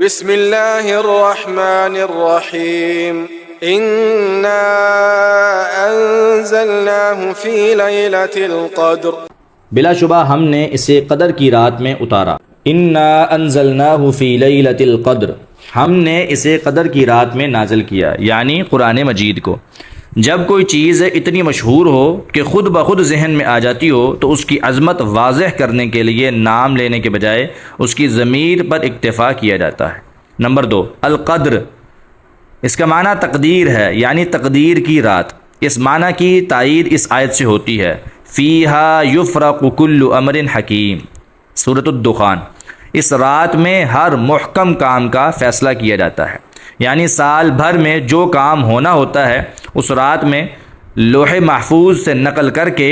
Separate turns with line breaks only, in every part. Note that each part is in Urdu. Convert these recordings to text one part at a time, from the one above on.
بسم اللہ الرحمن الرحیم انا انزلناه فی لیلۃ القدر،
بلا شبہ ہم نے اسے قدر کی رات میں اتارا۔ انا انزلناه فی لیلۃ القدر، ہم نے اسے قدر کی رات میں نازل کیا، یعنی قرآن مجید کو۔ جب کوئی چیز اتنی مشہور ہو کہ خود بخود ذہن میں آ جاتی ہو تو اس کی عظمت واضح کرنے کے لیے نام لینے کے بجائے اس کی ضمیر پر اکتفا کیا جاتا ہے۔ نمبر 2، القدر، اس کا معنی تقدیر ہے، یعنی تقدیر کی رات۔ اس معنی کی تائید اس آیت سے ہوتی ہے، فیہا یفرق کل امر حکیم، سورۃ الدخان۔ اس رات میں ہر محکم کام کا فیصلہ کیا جاتا ہے، یعنی سال بھر میں جو کام ہونا ہوتا ہے اس رات میں لوح محفوظ سے نقل کر کے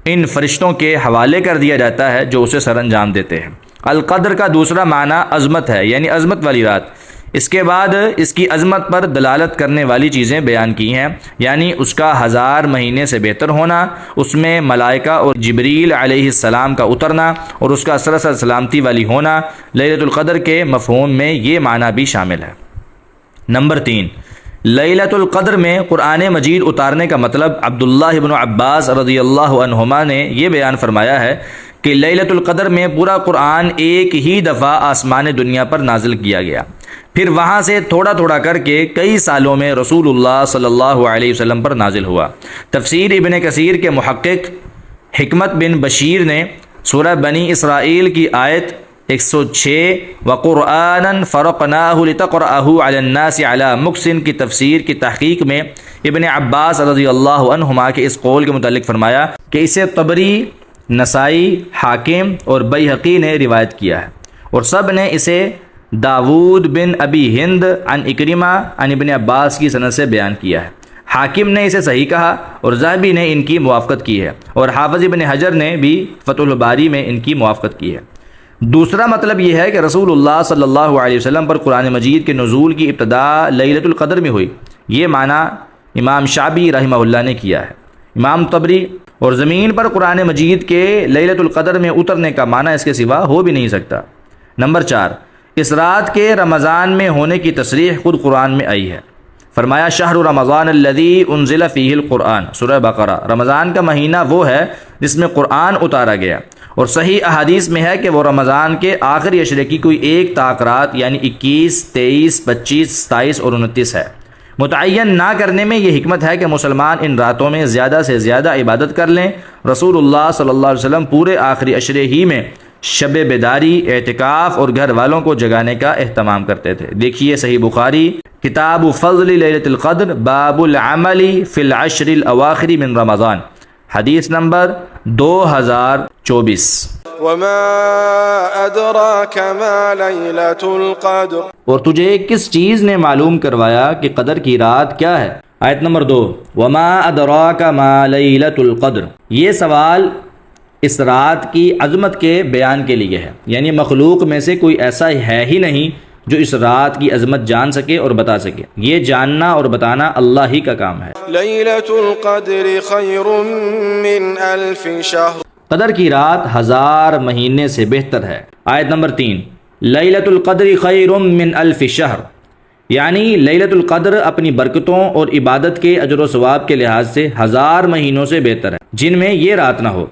ان فرشتوں کے حوالے کر دیا جاتا ہے جو اسے سر انجام دیتے ہیں۔ القدر کا دوسرا معنی عظمت ہے، یعنی عظمت والی رات۔ اس کے بعد اس کی عظمت پر دلالت کرنے والی چیزیں بیان کی ہیں، یعنی اس کا 1000 مہینے سے بہتر ہونا، اس میں ملائکہ اور جبریل علیہ السلام کا اترنا اور اس کا سراسر سلامتی والی ہونا۔ لیلۃ القدر کے مفہوم میں یہ معنی بھی شامل ہے۔ نمبر 3، لیلۃ القدر میں قرآن مجید اتارنے کا مطلب عبداللہ بن عباس رضی اللہ عنہما نے یہ بیان فرمایا ہے کہ لیلۃ القدر میں پورا قرآن ایک ہی دفعہ آسمان دنیا پر نازل کیا گیا، پھر وہاں سے تھوڑا تھوڑا کر کے کئی سالوں میں رسول اللہ صلی اللہ علیہ وسلم پر نازل ہوا۔ تفسیر ابن کثیر کے محقق حکمت بن بشیر نے سورہ بنی اسرائیل کی آیت 106 وَقُرْآنًا فَرَقْنَاهُ لِتَقْرَأَهُ عَلَى النَّاسِ عَلَى مُكْثٍ کی تفسیر کی تحقیق میں ابن عباس رضی اللہ عنہما کے اس قول کے متعلق فرمایا کہ اسے طبری، نسائی، حاکم اور بیہقی نے روایت کیا ہے، اور سب نے اسے داود بن ابی ہند عن اکرمہ عن ابن عباس کی سند سے بیان کیا ہے۔ حاکم نے اسے صحیح کہا اور ذہبی نے ان کی موافقت کی ہے، اور حافظ ابن حجر نے بھی فتح الباری میں ان کی موافقت کی ہے۔ دوسرا مطلب یہ ہے کہ رسول اللہ صلی اللہ علیہ وسلم پر قرآن مجید کے نزول کی ابتدا لیلۃ القدر میں ہوئی، یہ معنی امام شعبی رحمہ اللہ نے کیا ہے۔ امام طبری اور زمین پر قرآن مجید کے لیلۃ القدر میں اترنے کا معنی اس کے سوا ہو بھی نہیں سکتا۔ نمبر 4، اس رات کے رمضان میں ہونے کی تصریح خود قرآن میں آئی ہے۔ فرمایا شہر رمضان الذی انزل فیہ القرآن، سورہ بقرہ۔ رمضان کا مہینہ وہ ہے جس میں قرآن اتارا گیا، اور صحیح احادیث میں ہے کہ وہ رمضان کے آخری عشرے کی کوئی ایک طاق رات، یعنی 21، 23، 25، 27 اور 29 ہے۔ متعین نہ کرنے میں یہ حکمت ہے کہ مسلمان ان راتوں میں زیادہ سے زیادہ عبادت کر لیں۔ رسول اللہ صلی اللہ علیہ وسلم پورے آخری عشرے ہی میں شب بیداری، اعتکاف اور گھر والوں کو جگانے کا اہتمام کرتے تھے۔ دیکھیے صحیح بخاری کتاب فضل لیلۃ القدر، باب العمل فی العشر الاواخر من رمضان، حدیث نمبر 2024۔
وما ادراک ما لیلۃ القدر،
اور تجھے کس چیز نے معلوم کروایا کہ قدر کی رات کیا ہے؟ آیت نمبر 2، وما ادراک ما لیلۃ القدر۔ یہ سوال اس رات کی عظمت کے بیان کے لیے ہے، یعنی مخلوق میں سے کوئی ایسا ہے ہی نہیں جو اس رات کی عظمت جان سکے اور بتا سکے۔ یہ جاننا اور بتانا اللہ ہی کا کام ہے۔
لیلۃ القدر خیر من الف شہر،
قدر کی رات 1000 مہینے سے بہتر ہے۔ آیت نمبر 3، لیلۃ القدر خیر من الف شہر، یعنی لیلۃ القدر اپنی برکتوں اور عبادت کے اجر و ثواب کے لحاظ سے 1000 مہینوں سے بہتر ہے جن میں یہ رات نہ ہو۔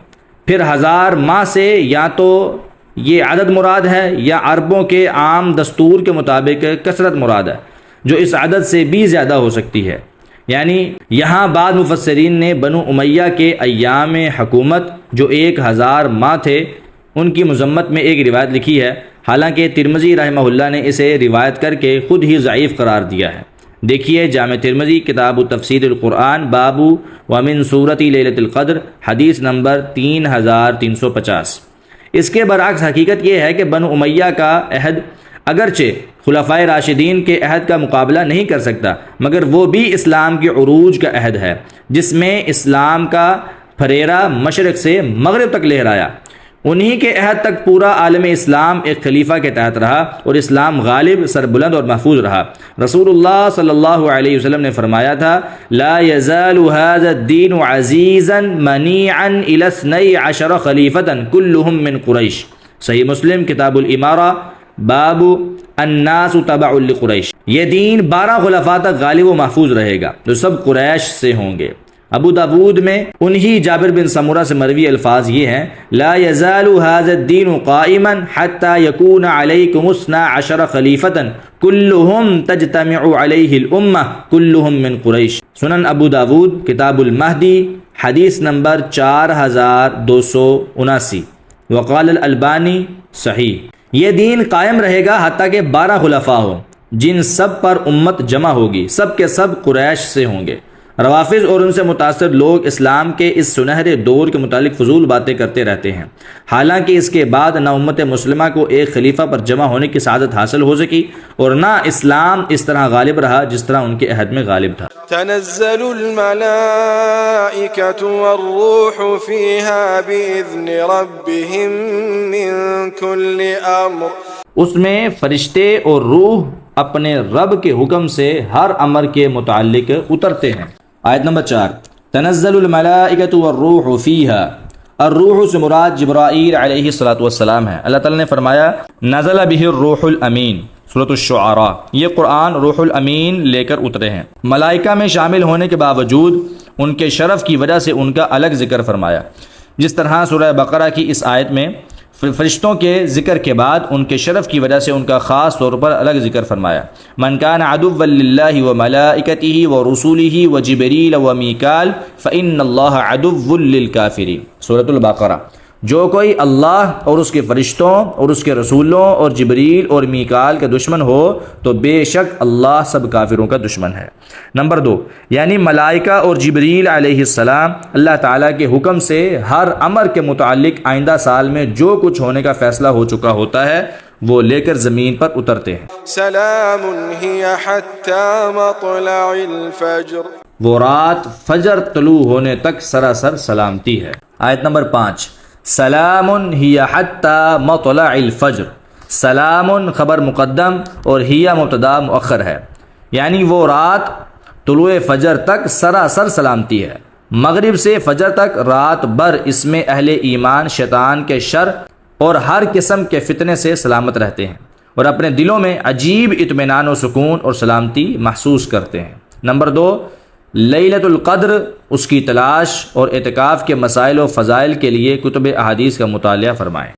پھر 1000 ماہ سے یا تو یہ عدد مراد ہے یا عربوں کے عام دستور کے مطابق کثرت مراد ہے، جو اس عدد سے بھی زیادہ ہو سکتی ہے۔ یعنی یہاں بعض مفسرین نے بنو امیہ کے ایام حکومت جو 1000 ماہ تھے ان کی مذمت میں ایک روایت لکھی ہے، حالانکہ ترمذی رحمہ اللہ نے اسے روایت کر کے خود ہی ضعیف قرار دیا ہے۔ دیکھیے جامع ترمذی کتاب تفسیر القرآن، باب ومن سورۃ لیلۃ القدر، حدیث نمبر 3350۔ اس کے برعکس حقیقت یہ ہے کہ بنو امیہ کا عہد اگرچہ خلفائے راشدین کے عہد کا مقابلہ نہیں کر سکتا، مگر وہ بھی اسلام کے عروج کا عہد ہے، جس میں اسلام کا پھریرا مشرق سے مغرب تک لہرایا۔ انہی کے عہد تک پورا عالم اسلام ایک خلیفہ کے تحت رہا اور اسلام غالب، سربلند اور محفوظ رہا۔ رسول اللہ صلی اللہ علیہ وسلم نے فرمایا تھا، لا يزال هذا الدین عزیزا منیعا الى 12 خلیفة كلهم من قریش۔ صحیح مسلم کتاب الامارہ، باب الناس تبع لقریش، یہ دین 12 خلفاء تک غالب و محفوظ رہے گا جو سب قریش سے ہوں گے۔ ابو داود میں انہی جابر بن سمورہ سے مروی الفاظ یہ ہیں، لا يزال هذا الدين قائما حتى يكون عليكم 12 خلیفۃ كلهم تجتمع عليه الامہ كلهم من قریش۔ سنن ابو داود کتاب المہدی حدیث نمبر 4279۔ وقال الالبانی صحیح، یہ دین قائم رہے گا حتیٰ کہ 12 خلفاء ہوں جن سب پر امت جمع ہوگی، سب کے سب قریش سے ہوں گے۔ روافض اور ان سے متاثر لوگ اسلام کے اس سنہرے دور کے متعلق فضول باتیں کرتے رہتے ہیں، حالانکہ اس کے بعد نہ امت مسلمہ کو ایک خلیفہ پر جمع ہونے کی سعادت حاصل ہو سکی اور نہ اسلام اس طرح غالب رہا جس طرح ان کے عہد میں غالب تھا۔
تنزل الملائكة والروح فيها بإذن ربهم من كل أمر،
اس میں فرشتے اور روح اپنے رب کے حکم سے ہر امر کے متعلق اترتے ہیں۔ آیت نمبر 4، تنزل الملائکۃ والروح فیہا، الروح سے مراد جبرائیل علیہ السلام ہے۔ اللہ تعالیٰ نے فرمایا نزل بہ الروح الامین، سورۃ الشعراء، یہ قرآن روح الامین لے کر اترے ہیں۔ ملائکہ میں شامل ہونے کے باوجود ان کے شرف کی وجہ سے ان کا الگ ذکر فرمایا، جس طرح سورہ بقرہ کی اس آیت میں فرشتوں کے ذکر کے بعد ان کے شرف کی وجہ سے ان کا خاص طور پر الگ ذکر فرمایا۔ من کان عدوا للہ وملائکتہ ورسولہ وجبریل ومیکال فإن اللہ عدو للکافرین، سورۃ البقرہ۔ جو کوئی اللہ اور اس کے فرشتوں اور اس کے رسولوں اور جبریل اور میکال کا دشمن ہو تو بے شک اللہ سب کافروں کا دشمن ہے۔ نمبر 2، یعنی ملائکہ اور جبریل علیہ السلام اللہ تعالیٰ کے حکم سے ہر امر کے متعلق آئندہ سال میں جو کچھ ہونے کا فیصلہ ہو چکا ہوتا ہے وہ لے کر زمین پر اترتے ہیں۔
سلام هي حتى مطلع الفجر،
وہ رات فجر طلوع ہونے تک سراسر سلامتی ہے۔ آیت نمبر 5، سلام ہی حتی مطلع الفجر، سلام خبر مقدم اور ہی مبتدا مؤخر ہے، یعنی وہ رات طلوع فجر تک سراسر سلامتی ہے۔ مغرب سے فجر تک رات بھر اس میں اہل ایمان شیطان کے شر اور ہر قسم کے فتنے سے سلامت رہتے ہیں اور اپنے دلوں میں عجیب اطمینان و سکون اور سلامتی محسوس کرتے ہیں۔ نمبر 2، لیلۃ القدر، اس کی تلاش اور اعتکاف کے مسائل و فضائل کے لیے کتب احادیث کا مطالعہ فرمائیں۔